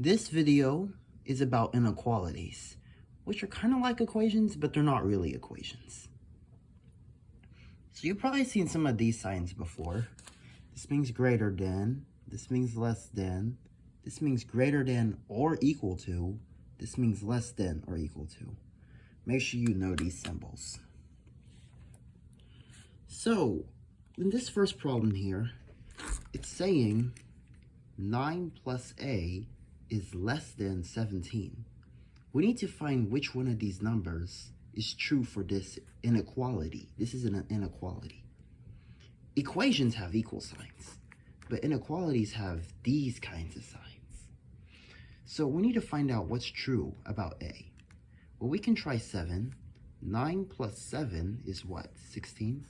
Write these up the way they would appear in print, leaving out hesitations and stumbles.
This video is about inequalities, which are kind of like equations, but they're not really equations. So you've probably seen some of these signs before. This means greater than, this means less than, this means greater than or equal to, this means less than or equal to. Make sure you know these symbols. So, in this first problem here, it's saying 9 plus a is less than 17. We need to find which one of these numbers is true for this inequality. This is an inequality. Equations have equal signs, but inequalities have these kinds of signs. So we need to find out what's true about a. Well, we can try 7. 9 plus 7 is what? 16?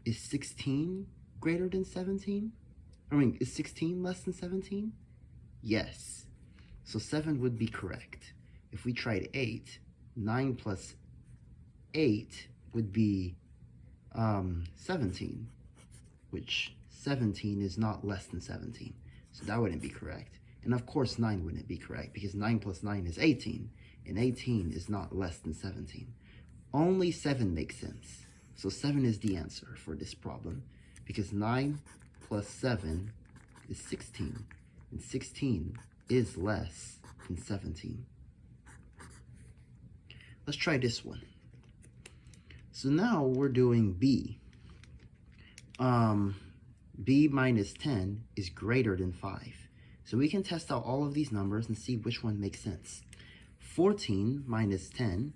Is 16 greater than 17? Is 16 less than 17? Yes. So 7 would be correct. If we tried 8, 9 plus 8 would be 17, which 17 is not less than 17. So that wouldn't be correct. And of course 9 wouldn't be correct because 9 plus 9 is 18, and 18 is not less than 17. Only 7 makes sense. So 7 is the answer for this problem because 9 plus 7 is 16, and 16 is less than 17. Let's try this one. So now we're doing b. B minus 10 is greater than 5. So we can test out all of these numbers and see which one makes sense. 14 minus 10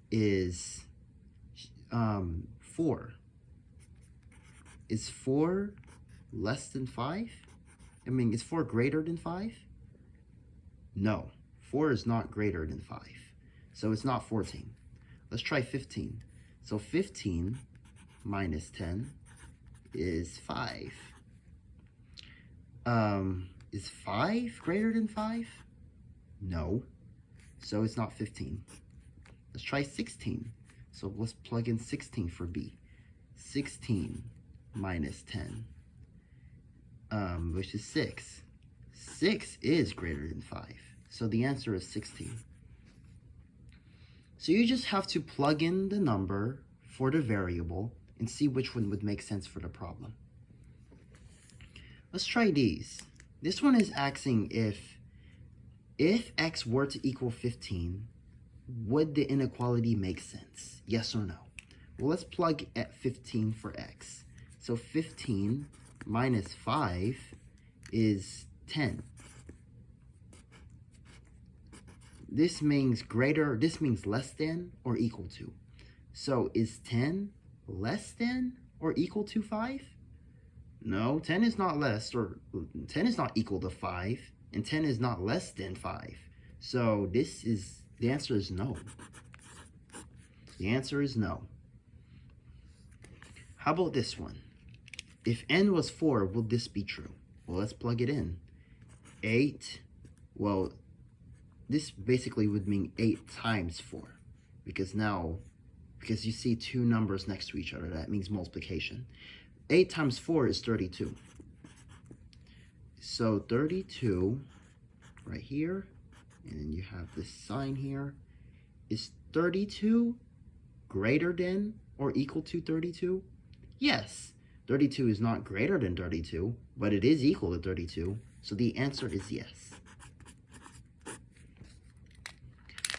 is 4. Is 4 less than 5? Is 4 greater than 5? No, 4 is not greater than 5. So it's not 14. Let's try 15. So 15 minus 10 is 5. Is 5 greater than 5? No. So it's not 15. Let's try 16. So let's plug in 16 for B. 16 minus 10, which is 6. 6 is greater than 5. So the answer is 16. So you just have to plug in the number for the variable and see which one would make sense for the problem. Let's try these. This one is asking if x were to equal 15, would the inequality make sense? Yes or no? Well, let's plug at 15 for x. So 15 minus 5 is 10. This means less than or equal to. So is 10 less than or equal to 5? No, 10 is not less, or 10 is not equal to 5, and 10 is not less than 5. So the answer is no. The answer is no. How about this one? If n was 4, would this be true? Well, let's plug it in. 8, well, this basically would mean 8 times 4. Because you see two numbers next to each other, that means multiplication. 8 times 4 is 32. So 32, right here, and then you have this sign here. Is 32 greater than or equal to 32? Yes, 32 is not greater than 32, but it is equal to 32, so the answer is yes.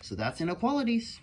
So that's inequalities.